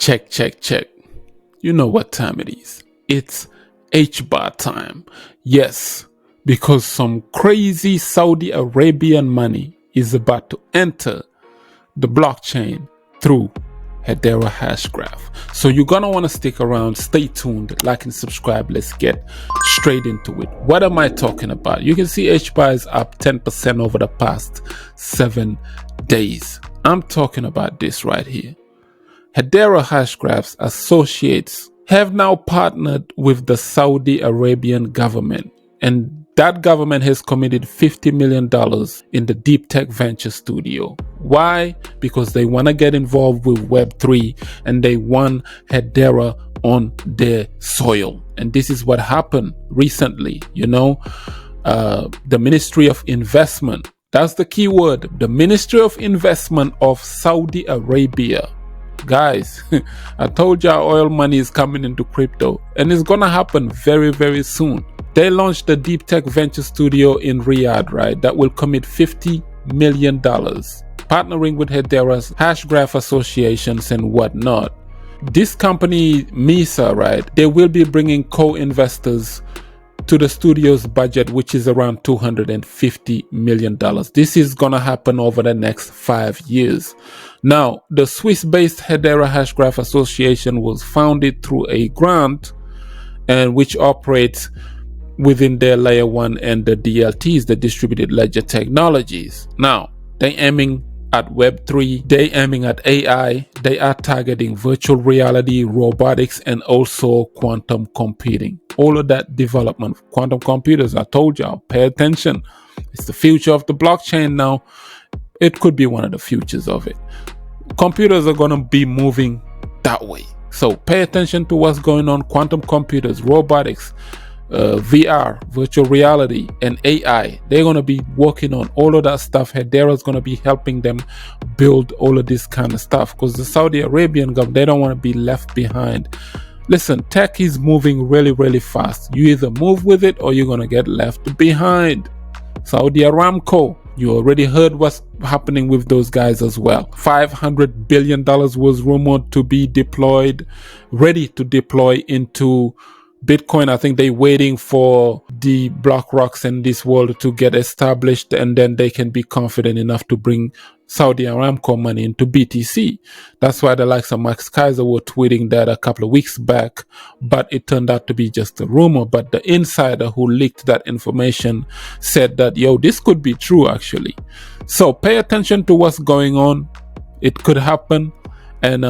Check, check, check. You know what time it is. It's Hbar time. Yes, because some crazy Saudi Arabian money is about to enter the blockchain through Hedera Hashgraph. So you're gonna want to stick around, stay tuned, like and subscribe. Let's get straight into it. What am I talking about? You can see Hbar is up 10% over the past 7 days. I'm talking about this right here. Hedera Hashgraph's associates have now partnered with the Saudi Arabian government, and that government has committed $50 million in the deep tech venture studio. Why? Because they want to get involved with Web3 and they want Hedera on their soil. And this is what happened recently. The Ministry of Investment, that's the key word, the Ministry of Investment of Saudi Arabia. Guys, I told y'all oil money is coming into crypto, and it's gonna happen very, very soon. They launched the deep tech venture studio in Riyadh, right? That will commit $50 million, partnering with Hedera's Hashgraph associations and whatnot. This company, Misa, right? They will be bringing co-investors to the studio's budget, which is around $250 million. This is gonna happen over the next 5 years. Now, the Swiss-based Hedera Hashgraph Association was founded through a grant, and which operates within their layer 1 and the DLTs, the distributed ledger technologies. Now, they aiming at Web3, they aiming at AI, they are targeting virtual reality, robotics, and also quantum computing. All of that development, quantum computers, I told y'all, pay attention. It's the future of the blockchain now. It could be one of the futures of it. Computers are going to be moving that way. So pay attention to what's going on. Quantum computers, robotics, VR, virtual reality, and AI. They're going to be working on all of that stuff. Hedera is going to be helping them build all of this kind of stuff, because the Saudi Arabian government, they don't want to be left behind. Listen, tech is moving really, really fast. You either move with it or you're going to get left behind. Saudi Aramco, you already heard what's happening with those guys as well. $500 billion was rumored to be deployed, ready to deploy into Bitcoin. I think they're waiting for the BlackRocks in this world to get established, and then they can be confident enough to bring Saudi Aramco money into BTC. That's why the likes of Max Kaiser were tweeting that a couple of weeks back, but it turned out to be just a rumor. But the insider who leaked that information said that, this could be true actually. So pay attention to what's going on. It could happen. And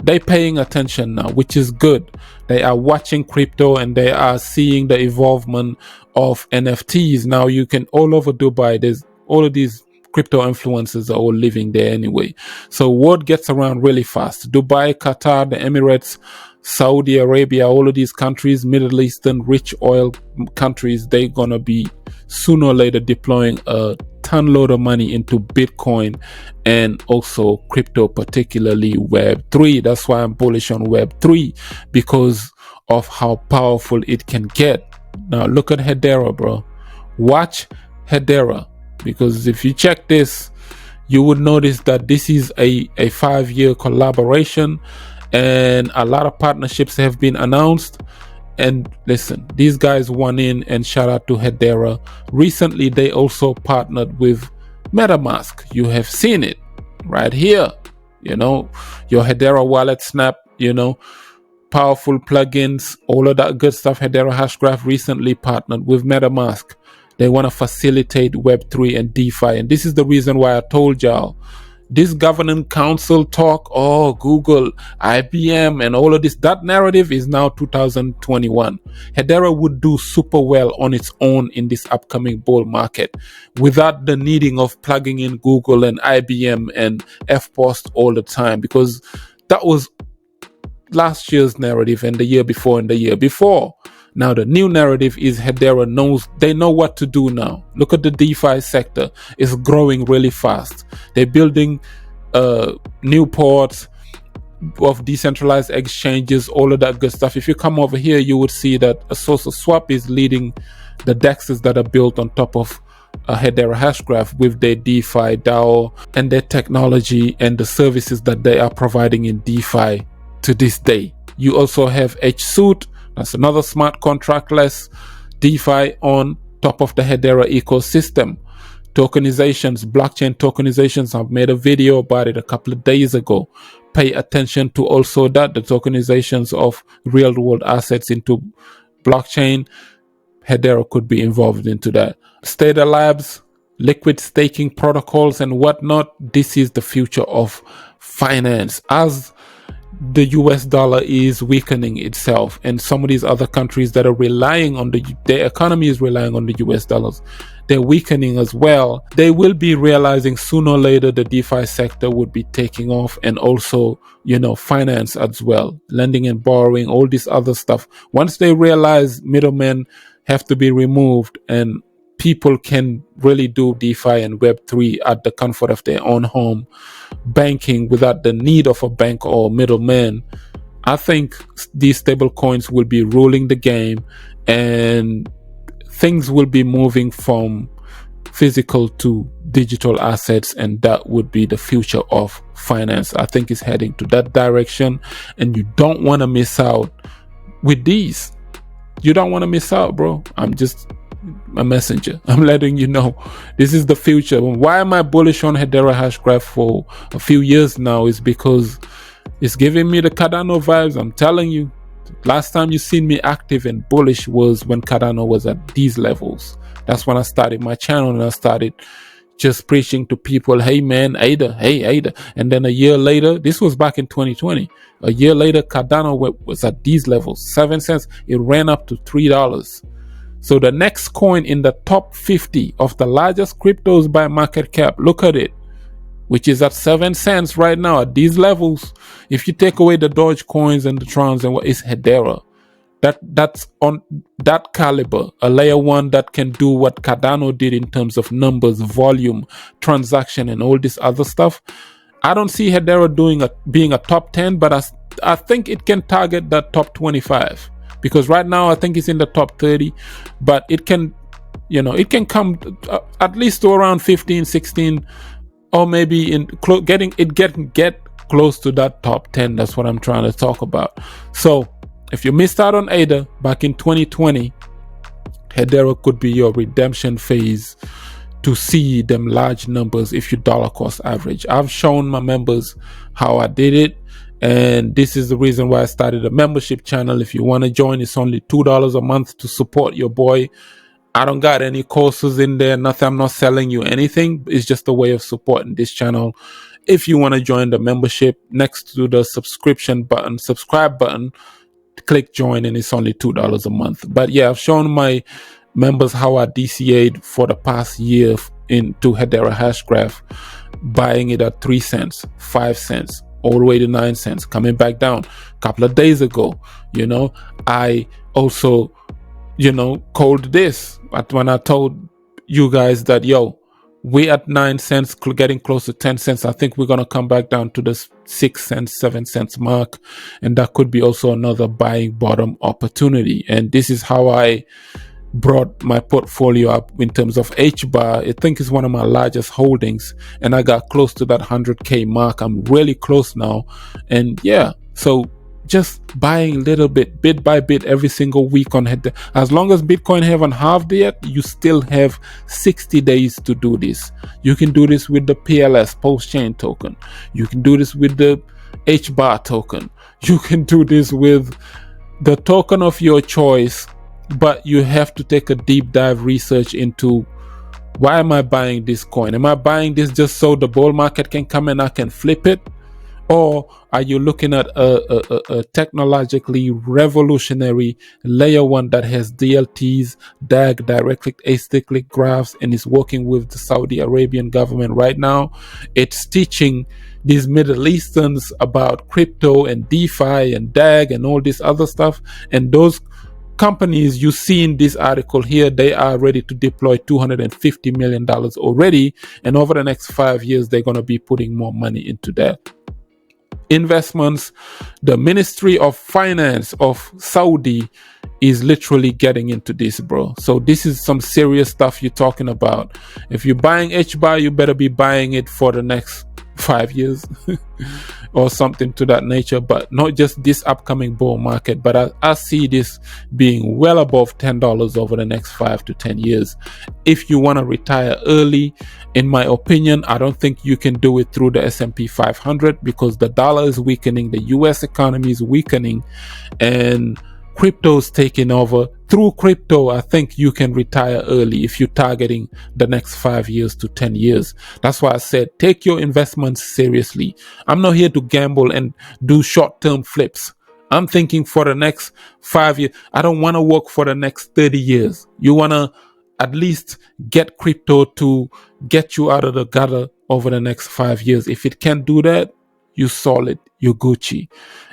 they're paying attention now, which is good. They are watching crypto and they are seeing the evolvement of NFTs. Now you can, all over Dubai, there's all of these crypto influencers are all living there anyway. So word gets around really fast. Dubai, Qatar, the Emirates, Saudi Arabia, all of these countries, Middle Eastern rich oil countries, they're going to be sooner or later deploying a ton load of money into Bitcoin and also crypto, particularly Web3. That's why I'm bullish on Web3, because of how powerful it can get. Now look at Hedera, bro. Watch Hedera, because if you check this, you would notice that this is a 5-year collaboration, and a lot of partnerships have been announced. And listen, these guys won in, and shout out to Hedera. Recently, they also partnered with MetaMask. You have seen it right here. Your Hedera wallet snap, powerful plugins, all of that good stuff. Hedera Hashgraph recently partnered with MetaMask. They want to facilitate Web3 and DeFi. And this is the reason why I told y'all, this governing council talk, Google, IBM, and all of this, that narrative is now 2021. Hedera would do super well on its own in this upcoming bull market without the needing of plugging in Google and IBM and FPost all the time, because that was last year's narrative and the year before and the year before. Now the new narrative is Hedera they know what to do now. Look at the DeFi sector. It's growing really fast. They're building new ports of decentralized exchanges, all of that good stuff. If you come over here, you would see that a source of swap is leading the DEXs that are built on top of Hedera Hashgraph with their DeFi DAO and their technology and the services that they are providing in DeFi to this day. You also have H-Suit, that's another smart contractless DeFi on top of the Hedera ecosystem. Tokenizations, blockchain tokenizations, I've made a video about it a couple of days ago. Pay attention to also that, the tokenizations of real world assets into blockchain. Hedera could be involved into that. Stader Labs, liquid staking protocols and whatnot. This is the future of finance. As the US dollar is weakening itself, and some of these other countries that are relying on their economy is relying on the US dollars, they're weakening as well. They will be realizing sooner or later the DeFi sector would be taking off, and also, finance as well, lending and borrowing, all this other stuff. Once they realize middlemen have to be removed and people can really do DeFi and Web3 at the comfort of their own home, banking without the need of a bank or middleman, I think these stable coins will be ruling the game, and things will be moving from physical to digital assets, and that would be the future of finance. I think it's heading to that direction, and you don't want to miss out with these. You don't want to miss out, bro. I'm just a messenger. I'm letting you know this is the future. Why am I bullish on Hedera Hashgraph for a few years now is because it's giving me the Cardano vibes. I'm telling you, last time you seen me active and bullish was when Cardano was at these levels. That's when I started my channel, and I started just preaching to people, hey man, ADA, hey ADA. And then a year later, this was back in 2020, a year later Cardano was at these levels, 7 cents. It ran up to $3. So the next coin in the top 50 of the largest cryptos by market cap, look at it, which is at 7 cents right now at these levels. If you take away the dogecoins and the Trons and what is Hedera, that's on that caliber, a layer one that can do what Cardano did in terms of numbers, volume, transaction, and all this other stuff. I don't see Hedera being a top 10, but I think it can target that top 25. Because right now I think it's in the top 30, but it can, it can come at least to around 15, 16, or maybe get close to that top 10. That's what I'm trying to talk about. So if you missed out on ADA back in 2020, Hedera could be your redemption phase to see them large numbers if you dollar cost average. I've shown my members how I did it. And this is the reason why I started a membership channel. If you want to join, it's only $2 a month to support your boy. I don't got any courses in there, nothing. I'm not selling you anything. It's just a way of supporting this channel. If you want to join the membership, next to the subscribe button, click join, and it's only $2 a month. But yeah, I've shown my members how I DCA'd for the past year into Hedera Hashgraph, buying it at 3 cents, 5 cents, all the way to 9 cents, coming back down. A couple of days ago, I also, called this when I told you guys that, we at 9 cents, getting close to 10 cents. I think we're going to come back down to the 6 cents, 7 cents mark. And that could be also another buying bottom opportunity. And this is how I brought my portfolio up in terms of Hbar. I think it's one of my largest holdings, and I got close to that 100K mark. I'm really close now. And yeah, so just buying a little bit by bit every single week on Hedera. As long as Bitcoin haven't halved yet, you still have 60 days to do this. You can do this with the PLS, pulsechain token. You can do this with the Hbar token. You can do this with the token of your choice. But you have to take a deep dive research into, why am I buying this coin? Am I buying this just so the bull market can come and I can flip it? Or are you looking at a technologically revolutionary layer one that has DLTs, DAG, directly acyclic graphs, and is working with the Saudi Arabian government right now? It's teaching these Middle Easterns about crypto and DeFi and DAG and all this other stuff. And those companies you see in this article here, they are ready to deploy $250 million already, and over the next 5 years they're going to be putting more money into that. Investments, the Ministry of Finance of Saudi is literally getting into this, bro. So this is some serious stuff you're talking about. If you're buying Hbar, you better be buying it for the next 5 years or something to that nature. But not just this upcoming bull market, but I see this being well above $10 over the next 5 to 10 years. If you want to retire early, in my opinion, I don't think you can do it through the S&P 500 because the dollar is weakening, the US economy is weakening, and crypto's taking over. Through crypto, I think you can retire early if you're targeting the next 5 years to 10 years. That's why I said take your investments seriously. I'm not here to gamble and do short-term flips. I'm thinking for the next 5 years. I don't want to work for the next 30 years. You want to at least get crypto to get you out of the gutter over the next 5 years. If it can't do that, you're solid, you're Gucci.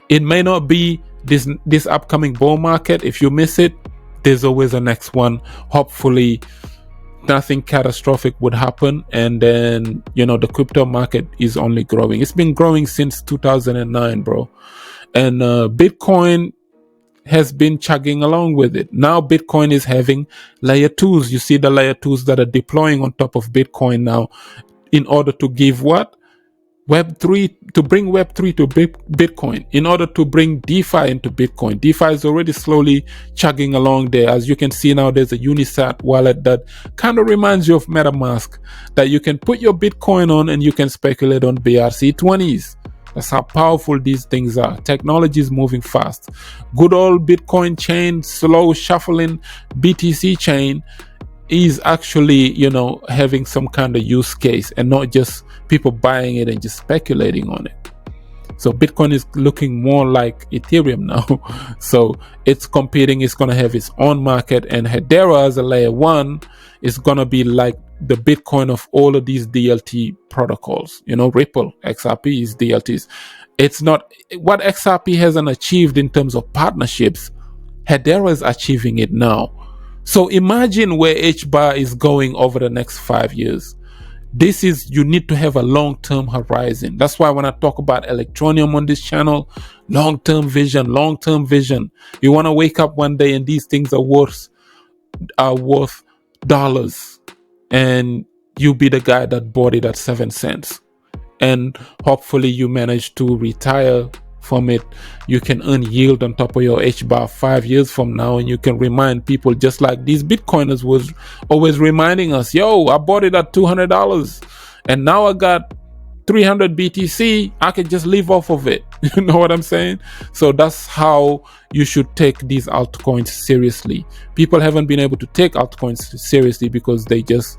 It may not be this upcoming bull market. If you miss it, there's always a next one. Hopefully nothing catastrophic would happen, and then the crypto market is only growing. It's been growing since 2009, bro, and Bitcoin has been chugging along with it. Now Bitcoin is having layer 2s. You see the layer 2s that are deploying on top of Bitcoin now in order to give what? Web3, to bring Web3 to Bitcoin, in order to bring DeFi into Bitcoin. DeFi is already slowly chugging along there. As you can see now, there's a Unisat wallet that kind of reminds you of MetaMask, that you can put your Bitcoin on and you can speculate on BRC20s. That's how powerful these things are. Technology is moving fast. Good old Bitcoin chain, slow shuffling BTC chain is actually, having some kind of use case and not just people buying it and just speculating on it. So Bitcoin is looking more like Ethereum now. So it's competing, it's going to have its own market, and Hedera as a layer 1 is going to be like the Bitcoin of all of these DLT protocols. Ripple, XRP is DLTs. It's not what XRP hasn't achieved in terms of partnerships. Hedera is achieving it now. So imagine where Hbar is going over the next 5 years. You need to have a long-term horizon. That's why when I talk about electroneum on this channel, long-term vision. You want to wake up one day and these things are worth dollars, and you be the guy that bought it at 7 cents. And hopefully you manage to retire from it. You can earn yield on top of your Hbar 5 years from now, and you can remind people, just like these Bitcoiners was always reminding us, yo, I bought it at $200 and now I got 300 BTC. I can just live off of it. You know what I'm saying? So that's how you should take these altcoins seriously. People haven't been able to take altcoins seriously because they just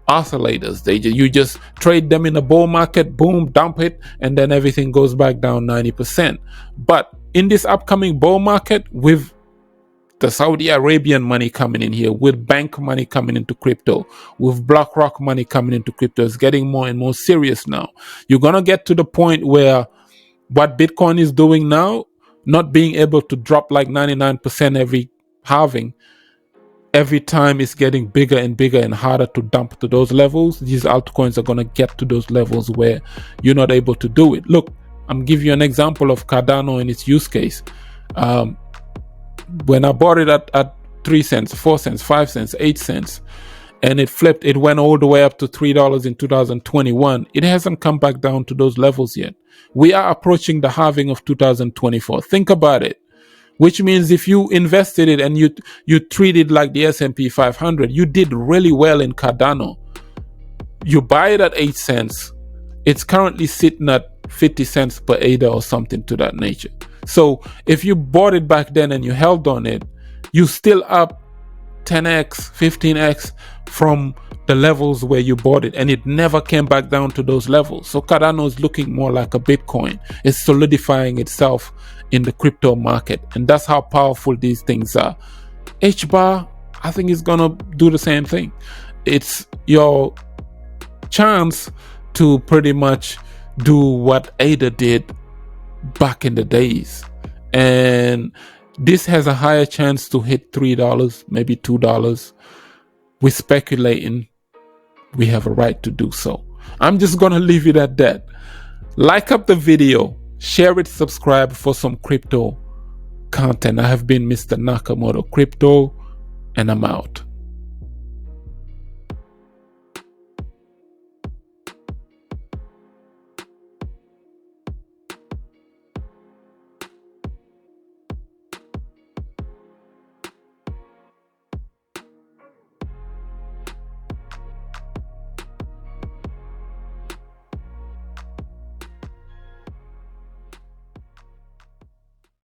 oscillators. You just trade them in the bull market, boom, dump it, and then everything goes back down 90%. But in this upcoming bull market, with the Saudi Arabian money coming in here, with bank money coming into crypto, with BlackRock money coming into crypto, it's getting more and more serious now. You're gonna get to the point where what Bitcoin is doing now, not being able to drop like 99% every halving, every time it's getting bigger and bigger and harder to dump to those levels. These altcoins are going to get to those levels where you're not able to do it. Look, I'm giving you an example of Cardano and its use case. When I bought it at 3 cents, 4 cents, 5 cents, 8 cents, and it flipped, it went all the way up to $3 in 2021. It hasn't come back down to those levels yet. We are approaching the halving of 2024. Think about it. Which means if you invested it and you treat it like the S&P 500, you did really well in Cardano. You buy it at 8 cents. It's currently sitting at 50 cents per ADA or something to that nature. So if you bought it back then and you held on it, you still up 10x, 15x from the levels where you bought it, and it never came back down to those levels. So Cardano is looking more like a Bitcoin. It's solidifying itself in the crypto market, and that's how powerful these things are. Hbar, I think, is gonna do the same thing. It's your chance to pretty much do what ADA did back in the days, and this has a higher chance to hit $3, maybe $2. We're speculating. We have a right to do so. I'm just gonna leave it at that. Like up the video, share it, subscribe for some crypto content. I have been Mr. Nakamoto Crypto, and I'm out.